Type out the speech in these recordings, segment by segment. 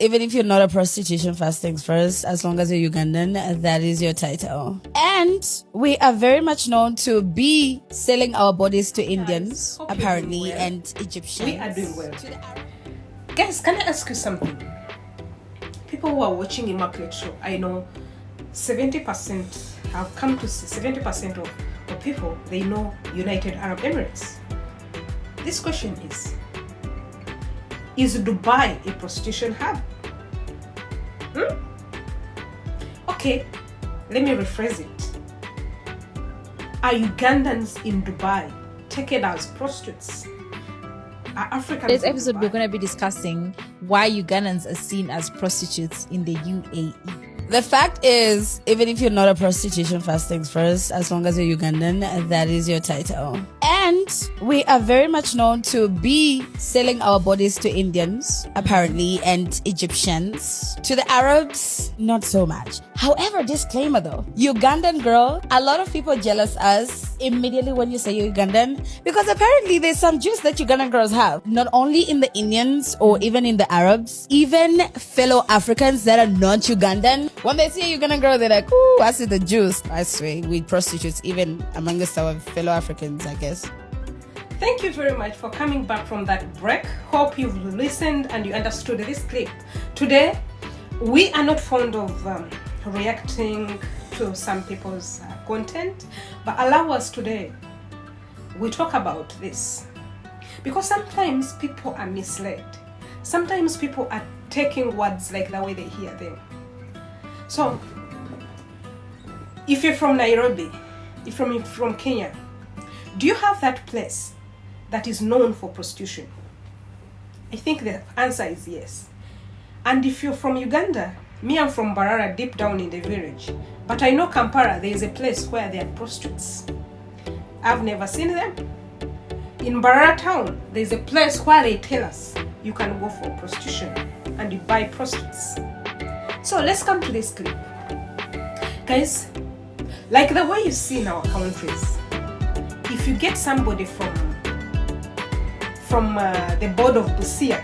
Even if you're not a prostitution, first things first, as long as you're Ugandan, that is your title. And we are very much known to be selling our bodies to Indians, apparently, well. And Egyptians. We are doing well. Guys, can I ask you something? People who are watching Immaculate Show, I know 70% have come to see 70% of people, they know United Arab Emirates. This question is Dubai a prostitution hub? Okay, let me rephrase it. Are Ugandans in Dubai taken as prostitutes? Are Africans in this episode, we're going to be discussing why Ugandans are seen as prostitutes in the UAE. The fact is, even if you're not a prostitution, first things first, as long as you're Ugandan, that is your title. And we are very much known to be selling our bodies to Indians, apparently, and Egyptians. To the Arabs, not so much. However, disclaimer though, Ugandan girl, a lot of people jealous us immediately when you say you're Ugandan, because apparently there's some juice that Ugandan girls have. Not only in the Indians or even in the Arabs, even fellow Africans that are not Ugandan, when they see a Ugandan girl, they're like, ooh, I see the juice. I swear, we prostitutes, even amongst our fellow Africans, I guess. Thank you very much for coming back from that break. Hope you've listened and you understood this clip. Today, we are not fond of reacting to some people's content, but allow us today, we talk about this. Because sometimes people are misled. Sometimes people are taking words like the way they hear them. So, if you're from Nairobi, if you're from Kenya, do you have that place that is known for prostitution? I think the answer is yes. And if you're from Uganda, me, I'm from Barara, deep down in the village. But I know Kampala, there is a place where there are prostitutes. I've never seen them. In Barara town, there's a place where they tell us you can go for prostitution and you buy prostitutes. So let's come to this clip. Guys, like the way you see in our countries, if you get somebody from the board of Busia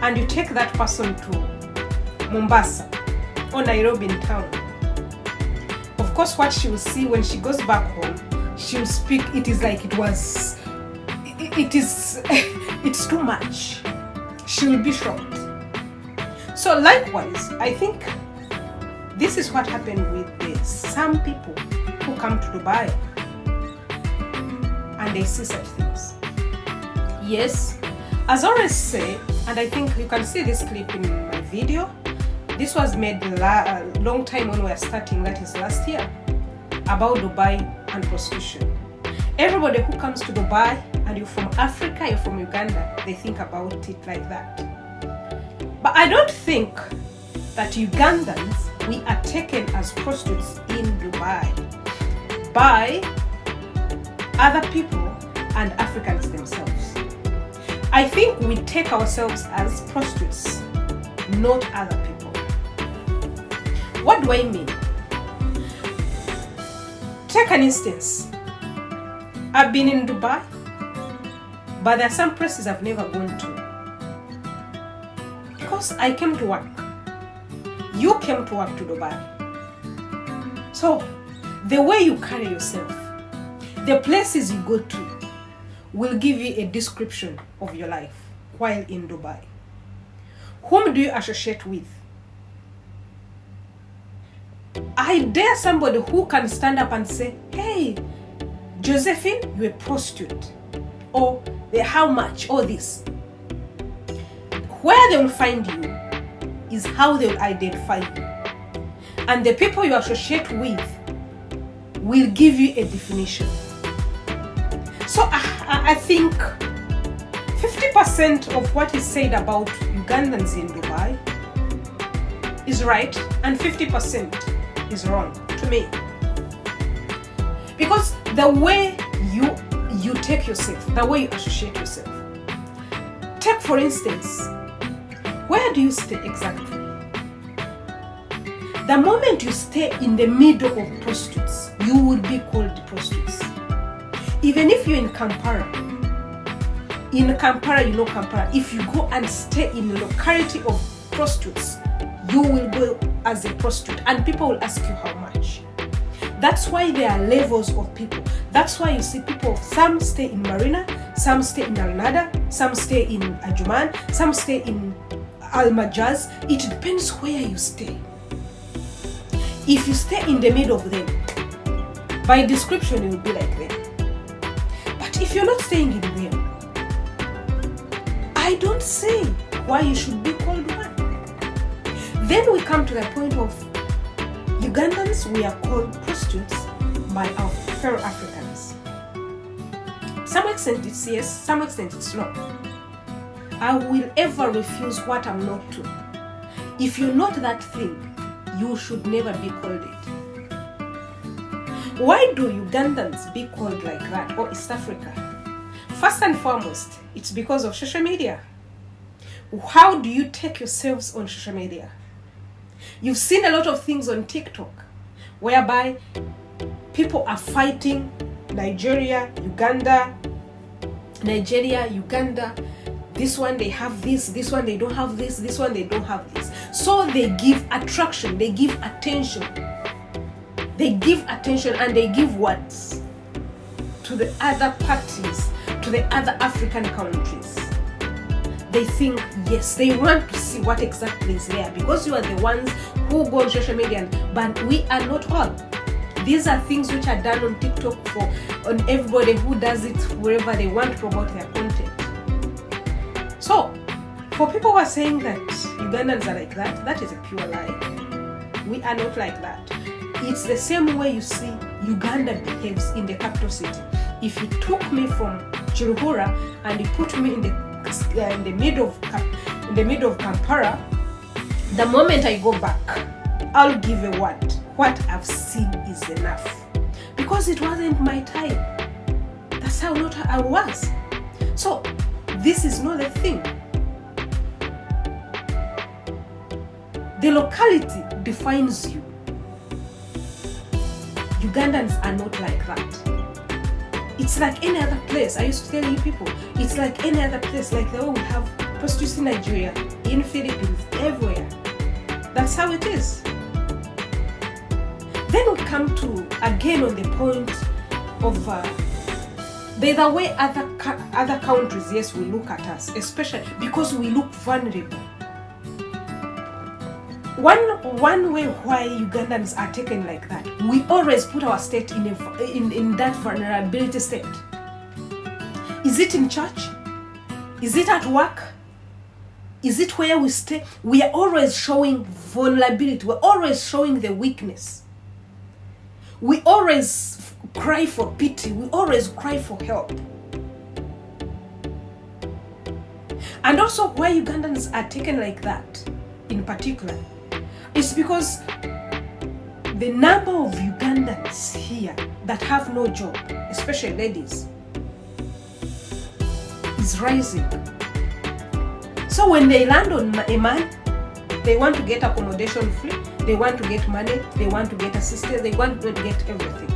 and you take that person to Mombasa or Nairobi in town, of course what she will see when she goes back home, she will speak, it is like it's too much. She will be shocked. So likewise, I think this is what happened with some people who come to Dubai and they see such things. Yes, as I always say, and I think you can see this clip in my video, this was made a long time when we were starting, that is last year, about Dubai and prostitution. Everybody who comes to Dubai, and you're from Africa, you're from Uganda, they think about it like that. But I don't think that Ugandans, we are taken as prostitutes in Dubai by other people and Africans themselves. I think we take ourselves as prostitutes, not other people. What do I mean? Take an instance. I've been in Dubai, but there are some places I've never gone to. Because I came to work. You came to work to Dubai. So, the way you carry yourself, the places you go to, will give you a description of your life while in Dubai. Whom do you associate with? I dare somebody who can stand up and say, hey, Josephine, you're a prostitute. Or how much, or this. Where they will find you is how they will identify you. And the people you associate with will give you a definition. So I think 50% of what is said about Ugandans in Dubai is right and 50% is wrong to me. Because the way you take yourself, the way you associate yourself. Take for instance, where do you stay exactly? The moment you stay in the middle of prostitutes, you will be called prostitutes. Even if you're in Kampala, In Kampala, you know Kampala, if you go and stay in a locality of prostitutes, you will go as a prostitute and people will ask you how much. That's why there are levels of people. That's why you see people, some stay in Marina, some stay in Alnada, some stay in Ajuman, some stay in Almajaz. It depends where you stay. If you stay in the middle of them, by description you will be like them. But if you're not staying in them, I don't see why you should be called one. Then we come to the point of Ugandans, we are called prostitutes by our fellow Africans. Some extent it's yes, some extent it's not. I will ever refuse what I'm not to. If you're not that thing, you should never be called it. Why do Ugandans be called like that, or East Africa? First and foremost, it's because of social media. How do you take yourselves on social media? You've seen a lot of things on TikTok whereby people are fighting Nigeria, Uganda. This one they have this one they don't have this one they don't have this. So they give attraction, they give attention. They give attention and they give words to the other parties, to the other African countries. They think, yes, they want to see what exactly is there because you are the ones who go on social media, but we are not all. These are things which are done on TikTok on everybody who does it wherever they want to promote their content. So, for people who are saying that Ugandans are like that, that is a pure lie. We are not like that. It's the same way you see Uganda behaves in the capital city. If you took me from Chiruhura and you put me in the middle of Kampala, the moment I go back, I'll give a word. What I've seen is enough. Because it wasn't my time. That's how not I was. So, this is not a thing. The locality defines you. Ugandans are not like that. It's like any other place. I used to tell you people, it's like any other place, like the way we have prostitutes in Nigeria, in Philippines, everywhere. That's how it is. Then we come to, again on the point of the way other countries, yes, will look at us, especially because we look vulnerable. One way why Ugandans are taken like that, we always put our state in that vulnerability state. Is it in church? Is it at work? Is it where we stay? We are always showing vulnerability. We're always showing the weakness. We always cry for pity. We always cry for help. And also why Ugandans are taken like that, in particular, is because the number of Ugandans here that have no job, especially ladies, is rising. So when they land on a man, they want to get accommodation free, they want to get money, they want to get assistance, they want to get everything.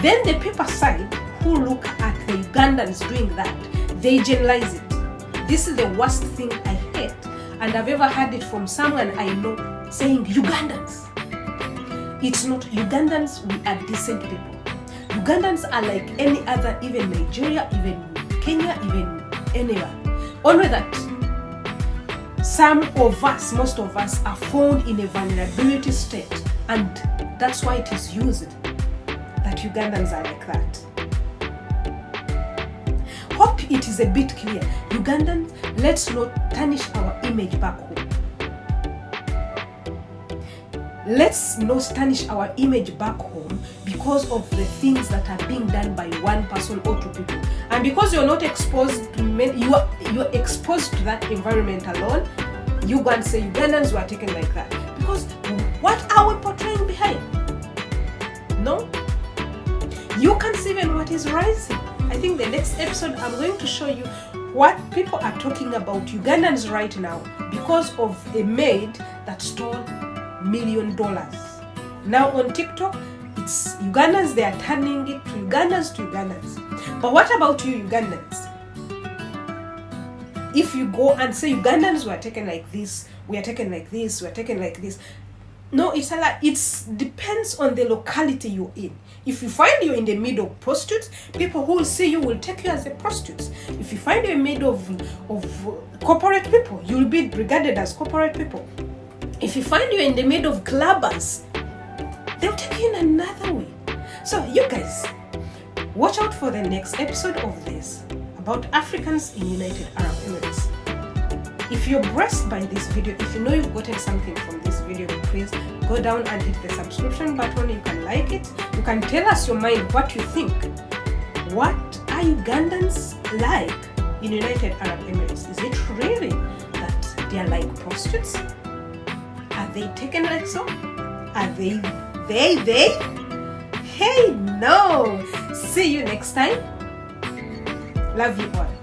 Then the people side who look at the Ugandans doing that, they generalize it. This is the worst thing I hate, and I've ever heard it from someone I know saying Ugandans. It's not Ugandans, we are decent people. Ugandans are like any other, even Nigeria, even Kenya, even anywhere. Only that some of us, most of us, are found in a vulnerability state, and that's why it is used that Ugandans are like that. Hope it is a bit clear. Ugandans, let's not tarnish our image back home. Let's not tarnish our image back home because of the things that are being done by one person or two people. And because you're not exposed to you're exposed to that environment alone, you go and say Ugandans were taken like that. Because what are we portraying behind? No? You can see even what is rising. I think the next episode I'm going to show you what people are talking about Ugandans right now because of a maid that stole $1 million. Now on TikTok, it's Ugandans, they are turning it to Ugandans. But what about you Ugandans? if you go and say Ugandans were taken like this, we are taken like this, we are taken like this. No, it's a lie. It depends on the locality you're in. If you find you in the middle of prostitutes, people who will see you will take you as a prostitute. If you find you in the middle of corporate people, you'll be regarded as corporate people. If you find you in the middle of clubbers, they'll take you in another way. So you guys, watch out for the next episode of this about Africans in United Arab Emirates. If you're blessed by this video, if you know you've gotten something from this video, please go down and hit the subscription button. You can like it. You can tell us your mind, what you think. What are Ugandans like in United Arab Emirates? Is it really that they are like prostitutes? Are they taken like so? Are they? Hey, no. See you next time. Love you all.